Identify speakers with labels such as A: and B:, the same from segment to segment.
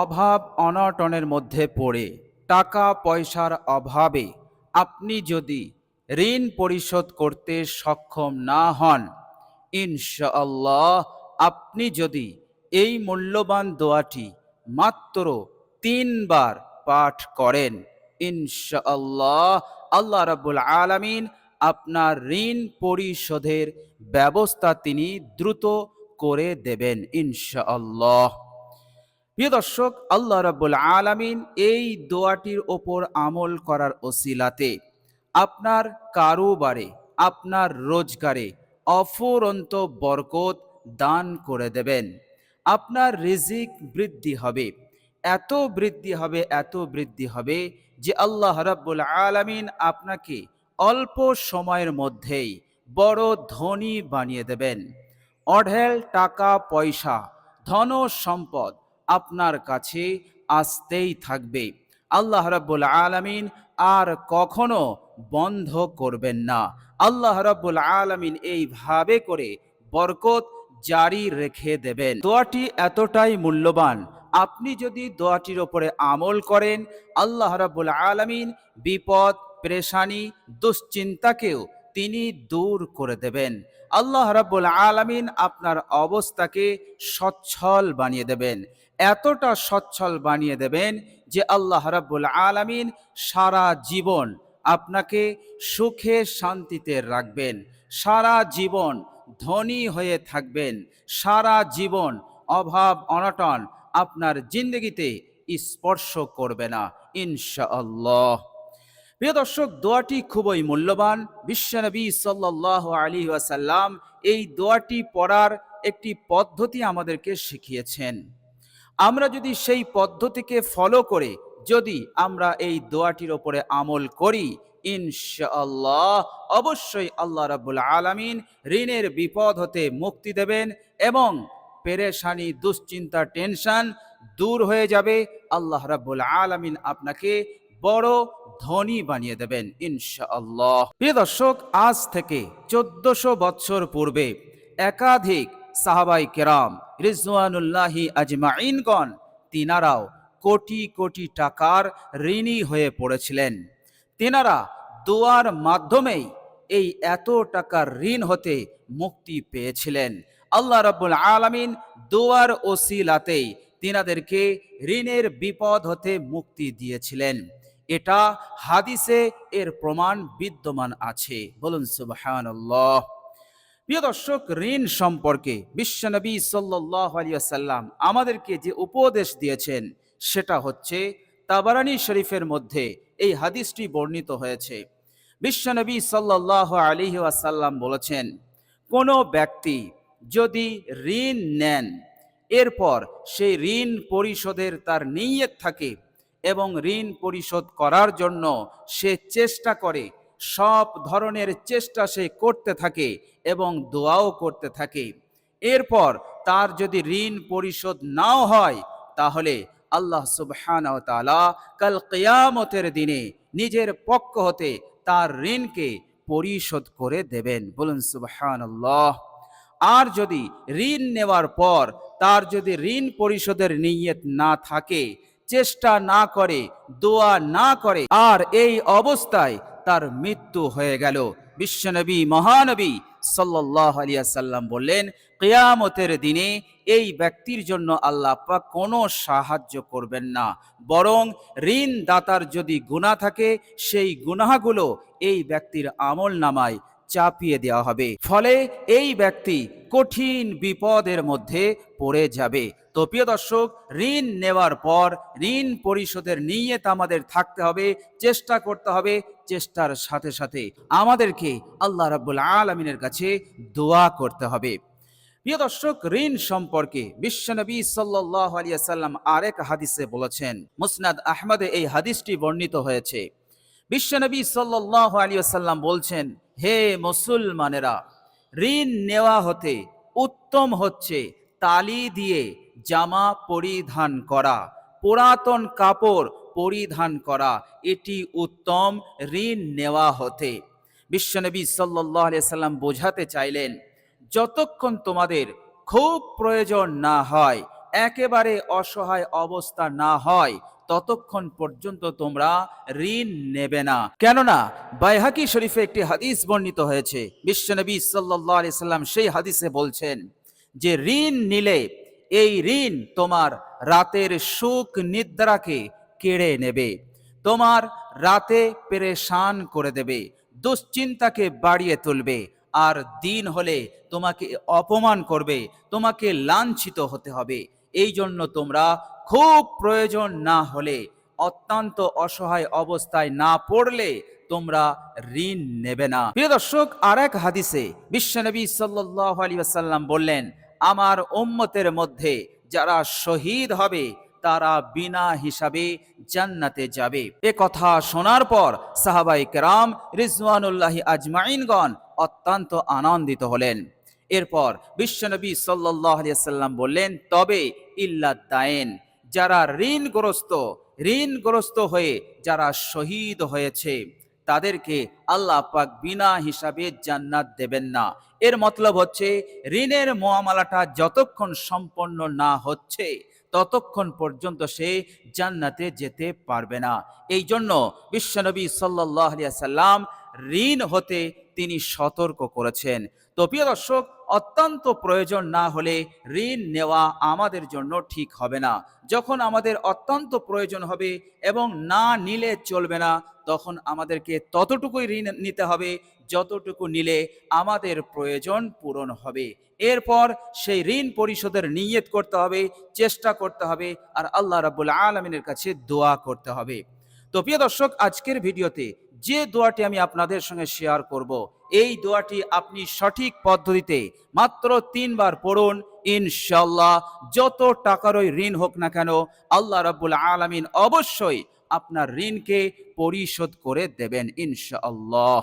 A: অভাব অনটনের মধ্যে পড়ে টাকা পয়সার অভাবে আপনি যদি ঋণ পরিশোধ করতে সক্ষম না হন, ইনশাআল্লাহ আপনি যদি এই মূল্যবান দোয়াটি মাত্র 3 বার পাঠ করেন, ইনশাআল্লাহ আল্লাহ রাব্বুল আলামিন আপনার ঋণ পরিশোধের ব্যবস্থা তিনি দ্রুত করে দেবেন ইনশাআল্লাহ। প্রিয় দর্শক, আল্লাহ রাব্বুল আলামিন এই দোয়াটির ওপর আমল করার ওসিলাতে আপনার কারোবারে, আপনার রোজগারে অফুরন্ত বরকত দান করে দেবেন। আপনার রিজিক বৃদ্ধি হবে, এত বৃদ্ধি হবে, এত বৃদ্ধি হবে যে আল্লাহ রাব্বুল আলামিন আপনাকে অল্প সময়ের মধ্যেই বড় ধনী বানিয়ে দেবেন। অঢেল টাকা পয়সা, ধন সম্পদ আপনার কাছে আসতেই থাকবে। আল্লাহ রাব্বুল আলামিন আর কখনো বন্ধ করবেন না। আল্লাহ রাব্বুল আলামিন এইভাবে করে বরকত জারি রেখে দেবেন। দোয়াটি এতটাই মূল্যবান, আপনি যদি দোয়াটির ওপরে আমল করেন, আল্লাহ রাব্বুল আলামিন বিপদ, পেরেশানি, দুশ্চিন্তাকেও তিনি দূর করে দেবেন। আল্লাহ রাব্বুল আলামিন আপনার অবস্থাকে সচ্ছল বানিয়ে দেবেন, এতটা সচ্ছল বানিয়ে দেবেন যে আল্লাহ রাব্বুল আলামিন সারা জীবন আপনাকে সুখে শান্তিতে রাখবেন, সারা জীবন ধনী হয়ে থাকবেন, সারা জীবন অভাব অনটন আপনার জিন্দগিতে স্পর্শ করবে না ইনশাআল্লাহ। প্রিয় দর্শক, দোয়াটি খুবই মূল্যবান। বিশ্বনবী সাল্লাল্লাহু আলাইহি ওয়াসাল্লাম এই দোয়াটি পড়ার একটি পদ্ধতি আমাদেরকে শিখিয়েছেন। আমরা যদি সেই পদ্ধতিকে ফলো করে যদি আমরা এই দোয়াটির ওপরে আমল করি, ইনশাআল্লাহ অবশ্যই আল্লাহ রাব্বুল আলামিন ঋণের বিপদ হতে মুক্তি দেবেন এবং পেরেশানি, দুশ্চিন্তা, টেনশন দূর হয়ে যাবে। আল্লাহ রাব্বুল আলামিন আপনাকে বড় ধনী বানিয়ে দেবেন ইনশাআল্লাহ। প্রিয় দর্শক, আজ থেকে 1400 বছর পূর্বে একাধিক সাহাবাই কেরাম রিজওয়ানুল্লাহি আজমাইনগণ তিনারাও কোটি কোটি টাকার ঋণী হয়ে পড়েছিলেন। তিনারা দোয়ার মাধ্যমেই এই এত টাকার ঋণ হতে মুক্তি পেয়েছিলেন। আল্লাহ রাব্বুল আলামিন দোয়ার ওসিলাতেই তিনাদেরকে ঋণের বিপদ হতে মুক্তি দিয়েছিলেন। এটা হাদিসে এর প্রমাণ বিদ্যমান আছে। বলুন সুবহানাল্লাহ। প্রিয় দর্শক, ঋণ সম্পর্কে বিশ্বনবী সাল্লাল্লাহু আলাইহি ওয়াসাল্লাম আমাদেরকে যে উপদেশ দিয়েছেন সেটা হচ্ছে তাবারানী শরীফের মধ্যে এই হাদিসটি বর্ণিত হয়েছে। বিশ্বনবী সাল্লাল্লাহু আলাইহি ওয়াসাল্লাম বলেছেন, কোনো ব্যক্তি যদি ঋণ নেন, এরপর সেই ঋণ পরিশোধের তার নিয়ত থাকে এবং ঋণ পরিশোধ করার জন্য সে চেষ্টা করে, সব ধরনের চেষ্টা সে করতে থাকে এবং দোয়াও করতে থাকে, এরপর তার যদি ঋণ পরিশোধ নাও হয়, তাহলে আল্লাহ সুবহানাহু ওয়া তাআলা কাল কিয়ামতের দিনে নিজের পক্ষ হতে তার ঋণকে পরিশোধ করে দেবেন। বলুন সুবহানাল্লাহ। আর যদি ঋণ নেওয়ার পর তার যদি ঋণ পরিশোধের নিয়ত না থাকে, চেষ্টা না করে, দোয়া না করে, আর এই অবস্থায় তার মৃত্যু হয়ে গেল, বিশ্বনবী মহানবী সাল্লাল্লাহু আলাইহি ওয়াসাল্লাম বললেন, কিয়ামতের দিনে এই ব্যক্তির জন্য আল্লাহ পাক কোনো সাহায্য করবেন না, বরং ঋণ দাতার যদি গুনাহ থাকে সেই গুনাহগুলো এই ব্যক্তির আমল নামায় চাপিয়ে দেওয়া হবে। ফলে এই ব্যক্তি কঠিন বিপদের মধ্যে পড়ে যাবে। তো প্রিয় দর্শক, ঋণ নেওয়ার পর ঋণ পরিশোধের নিয়ত আমাদের থাকতে হবে, চেষ্টা করতে হবে, চেষ্টার সাথে সাথে আমাদেরকে আল্লাহ রাব্বুল আলামিনের কাছে দোয়া করতে হবে। প্রিয় দর্শক, ঋণ সম্পর্কে বিশ্বনবী সাল্লাল্লাহু আলাইহি ওয়াসাল্লাম আরেক হাদিসে বলেছেন, মুসনাদ আহমদে এই হাদিসটি বর্ণিত হয়েছে। বিশ্বনবী সাল্লাল্লাহু আলাইহি ওয়াসাল্লাম বলছেন, হে মুসলমানেরা, ঋণ নেওয়া হতে উত্তম হচ্ছে তালি দিয়ে জামা পরিধান করা, পুরাতন কাপড় পরিধান করা, এটি উত্তম ঋণ নেওয়া হতে। বিশ্বনবী সাল্লাল্লাহু আলাইহি ওয়াসাল্লাম বোঝাতে চাইলেন, যতক্ষণ তোমাদের খুব প্রয়োজন না হয় একেবারে অসহায় অবস্থা না হয় ততক্ষণ পর্যন্ত তোমরা ঋণ নেবে না। কেননা বাইহাকি শরীফে একটি হাদিস বর্ণিত হয়েছে, বিশ্বনবী সাল্লাল্লাহু আলাইহি সাল্লাম সেই হাদিসে বলছেন যে ঋণ নিলে এই ঋণ তোমার রাতের সুখ নিদ্রাকে কেড়ে নেবে, তোমার রাতে পেরেশান করে দেবে, দুশ্চিন্তাকে বাড়িয়ে তুলবে, আর দিন হলে তোমাকে অপমান করবে, তোমাকে লাঞ্ছিত হতে হবে। এই জন্য তোমরা খুব প্রয়োজন না হলে, অত্যন্ত অসহায় অবস্থায় না পড়লে তোমরা ঋণ নেবে না। প্রিয় দর্শক, আর এক হাদিসে বিশ্বনবী সাল্লাল্লাহু আলাইহি ওয়াসাল্লাম বললেন, আমার উম্মতের মধ্যে যারা শহীদ হবে তারা বিনা হিসাবে জান্নাতে যাবে। এ কথা শোনার পর সাহাবায়ে কেরাম রিজওয়ানুল্লাহি আজমাইনগণ অত্যন্ত আনন্দিত হলেন। এরপর বিশ্বনবী সাল্লাল্লাহু আলাইহি ওয়াসাল্লাম বললেন, তবে ইল্লাদ দায়েন, যারা ঋণগ্রস্ত হয়ে যারা শহীদ হয়েছে তাদেরকে আল্লাহ পাক বিনা হিসাবে জান্নাত দেবেন না। এর মতলব হচ্ছে ঋণের মুআমালাটা যতক্ষণ সম্পন্ন না হচ্ছে ততক্ষণ পর্যন্ত সে জান্নাতে যেতে পারবে না। এই জন্য বিশ্বনবী সাল্লাল্লাহু আলাইহি ওয়াসাল্লাম ঋণ হতে তিনি সতর্ক করেছেন। তো প্রিয় দর্শক, অত্যন্ত প্রয়োজন না হলে ঋণ নেওয়া আমাদের জন্য ঠিক হবে না। যখন আমাদের অত্যন্ত প্রয়োজন হবে এবং না নিলে চলবে না, তখন আমাদেরকে ততটুকুই ঋণ নিতে হবে যতটুকু নিলে আমাদের প্রয়োজন পূরণ হবে। এরপর সেই ঋণ পরিশোধের নিয়ত করতে হবে, চেষ্টা করতে হবে, আর আল্লাহ রাব্বুল আলামিনের কাছে দোয়া করতে হবে। তো প্রিয় দর্শক, আজকের ভিডিওতে যে দোয়াটি আমি আপনাদের সঙ্গে শেয়ার করব, এই দোয়াটি আপনি সঠিক পদ্ধতিতে মাত্র 3 বার পড়ুন, ইনশাআল্লাহ যত টাকারই ঋণ হোক না কেন আল্লাহ রাব্বুল আলামিন অবশ্যই আপনার ঋণকে পরিশোধ করে দেবেন ইনশাআল্লাহ।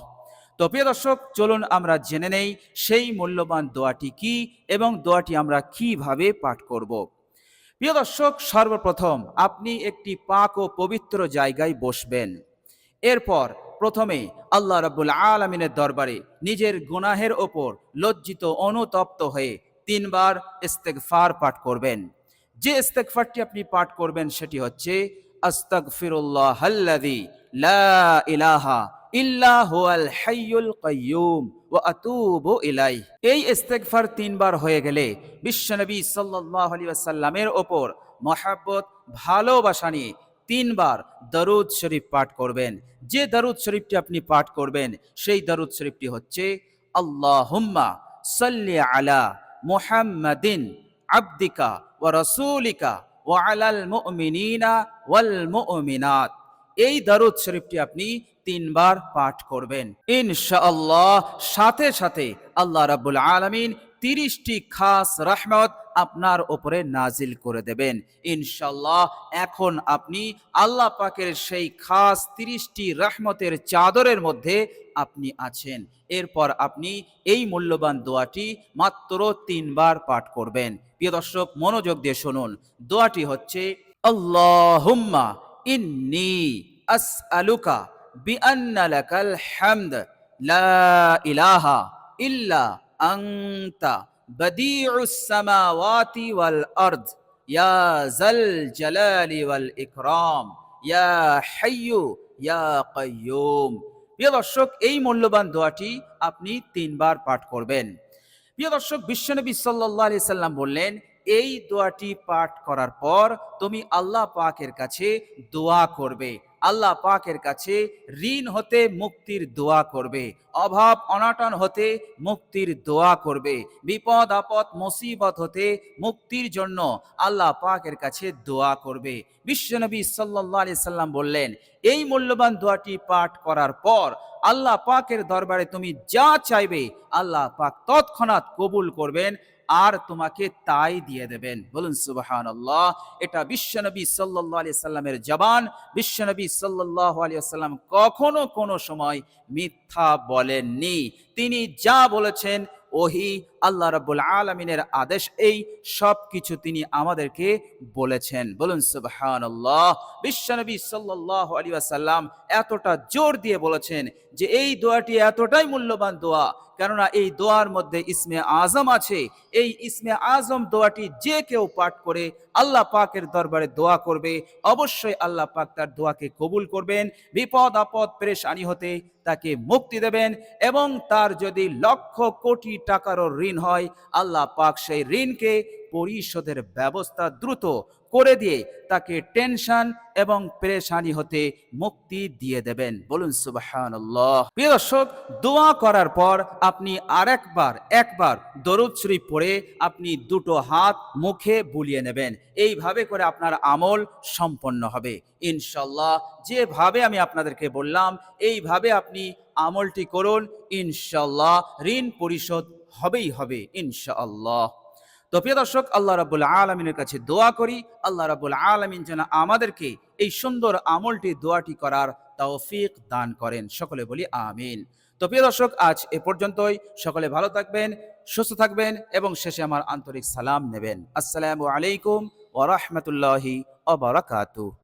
A: তো প্রিয় দর্শক, চলুন আমরা জেনে নেই সেই মূল্যবান দোয়াটি কি এবং দোয়াটি আমরা কিভাবে পাঠ করব। প্রিয় দর্শক, সর্বপ্রথম আপনি একটি পাক ও পবিত্র জায়গায় বসবেন। এরপর প্রথমে আল্লাহ রাব্বুল আলামিনের দরবারে নিজের গুনাহের ওপর লজ্জিত অনুতপ্ত হয়ে 3 বার ইস্তেগফার পাঠ করবেন। যে ইস্তেগফারটি আপনি পাঠ করবেন সেটি হচ্ছে, আস্তাগফিরুল্লাহাল্লাযী লা ইলাহা ইল্লা হুয়াল হাইয়ুল কাইয়্যুম ওয়া আতুবু ইলাইহি। এই ইস্তেগফার 3 বার হয়ে গেলে বিশ্বনবী সাল্লাল্লাহু আলাইহি ওয়াসাল্লামের ওপর মহব্বত, ভালোবাসা নিয়ে 3 বার দরুদ শরীফ পাঠ করবেন। যে দরুদ শরীফটি আপনি পাঠ করবেন সেই দরুদ শরীফটি হচ্ছে, আল্লাহুম্মা সাল্লি আলা মুহাম্মাদিন আবদিকা ওয়া রাসূলিকা ওয়া আলাল মুমিনিনা ওয়াল মুমিনাত। এই দরুদ শরীফটি আপনি 3 বার পাঠ করবেন। ইনশাআল্লাহ সাথে সাথে আল্লাহ রাব্বুল আলামিন 30টি খাস রহমত আপনার উপরে নাজিল করে দেবেন ইনশাআল্লাহ। এখন আপনি আল্লাহ পাকের সেই খাস 30টি রহমতের চাদরের মধ্যে আপনি আছেন। এরপর আপনি এই মূল্যবান দোয়াটি মাত্র 3 বার পাঠ করবেন। প্রিয় দর্শক, মনোযোগ দিয়ে শুনুন। দোয়াটি হচ্ছে, আল্লাহুম্মা ইন্নী আসআলুকা বিআন্না লাকাল হামদ লা ইলাহা ইল্লা আনতা বাদিউস সামাওয়াতি ওয়াল আরদ ইয়া যাল জালালি ওয়াল ইকরাম ইয়া হাইয়্যু ইয়া কাইয়্যুম। প্রিয় দর্শক, এই মূল্যবান দোয়াটি আপনি 3 বার পাঠ করবেন। প্রিয় দর্শক, বিশ্বনবী সাল্লাল্লাহু আলাইহি সাল্লাম বললেন, এই দোয়াটি পাঠ করার পর তুমি আল্লাহ পাকের কাছে দোয়া করবে, আল্লাহ পাকের কাছে ঋণ হতে মুক্তির দোয়া করবে, অভাব অনটন হতে মুক্তির দোয়া করবে, বিপদ আপদ মুসিবত হতে মুক্তির জন্য আল্লাহ পাকের কাছে দোয়া করবে। বিশ্বনবী সাল্লাল্লাহু আলাইহি সাল্লাম বললেন, এই মূল্যবান দোয়াটি পাঠ করার পর আল্লাহ পাকের দরবারে তুমি যা চাইবে আল্লাহ পাক তৎক্ষণাৎ কবুল করবেন আর তোমাকে তাই দিয়ে দেবেন। বলুন সুবহানাল্লাহ। এটা বিশ্বনবী সাল্লাল্লাহু আলাইহি সাল্লামের জবান। বিশ্বনবী সাল্লাল্লাহু আলাইহি সাল্লাম কখনো কোনো সময় মিথ্যা বলেননি। তিনি যা বলেছেন ওহী আল্লাহ রাব্বুল আলামিনের আদেশ এই সব কিছু তিনি আমাদেরকে বলেছেন। বলুন সুবহানাল্লাহ। বিশ্বনবী সাল্লাল্লাহু আলাইহি ওয়াসাল্লাম এতটা জোর দিয়ে বলেছেন যে এই দোয়াটি এতটাই মূল্যবান দোয়া, কেননা এই দোয়ার মধ্যে ইসমে আজম আছে। এই ইসমে আজম দোয়াটি যে কেউ পাঠ করে আল্লাহ পাকের দরবারে দোয়া করবে, অবশ্যই আল্লাহ পাক তার দোয়াকে কবুল করবেন, বিপদ আপদ পেরেশানি হতে তাকে মুক্তি দেবেন, এবং তার যদি লক্ষ কোটি টাকারও ঋণ হয়, আল্লাহ পাক সেই ঋণকে পরিশোধের ব্যবস্থা দ্রুত করে দিয়ে তাকে টেনশন এবং পেরেশানি হতে মুক্তি দিয়ে দেবেন। বলুন সুবহানাল্লাহ। প্রিয় দর্শক, দোয়া করার পর আপনি একবার দরুদ শরীফ পড়ে আপনি দুটো হাত মুখে বুলিয়ে নেবেন। এইভাবে করে আপনার আমল সম্পন্ন হবে ইনশাআল্লাহ। যেভাবে আমি আপনাদেরকে বললাম এইভাবে আপনি আমলটি করুন, ইনশাআল্লাহ ঋণ পরিশোধ হবেই হবে ইনশাআল্লাহ। তো প্রিয় দর্শক, আল্লাহ রাব্বুল আলামিনের কাছে দোয়া করি, আল্লাহ রাব্বুল আলামিন যেন আমাদেরকে এই সুন্দর আমলটি দোয়াটি করার তৌফিক দান করেন। সকলে বলি আমিন। তো প্রিয় দর্শক, আজ এ পর্যন্তই। সকলে ভালো থাকবেন, সুস্থ থাকবেন এবং শেষে আমার আন্তরিক সালাম নেবেন। আসসালামু আলাইকুম ওয়া রাহমাতুল্লাহি ওয়া বারাকাতুহু।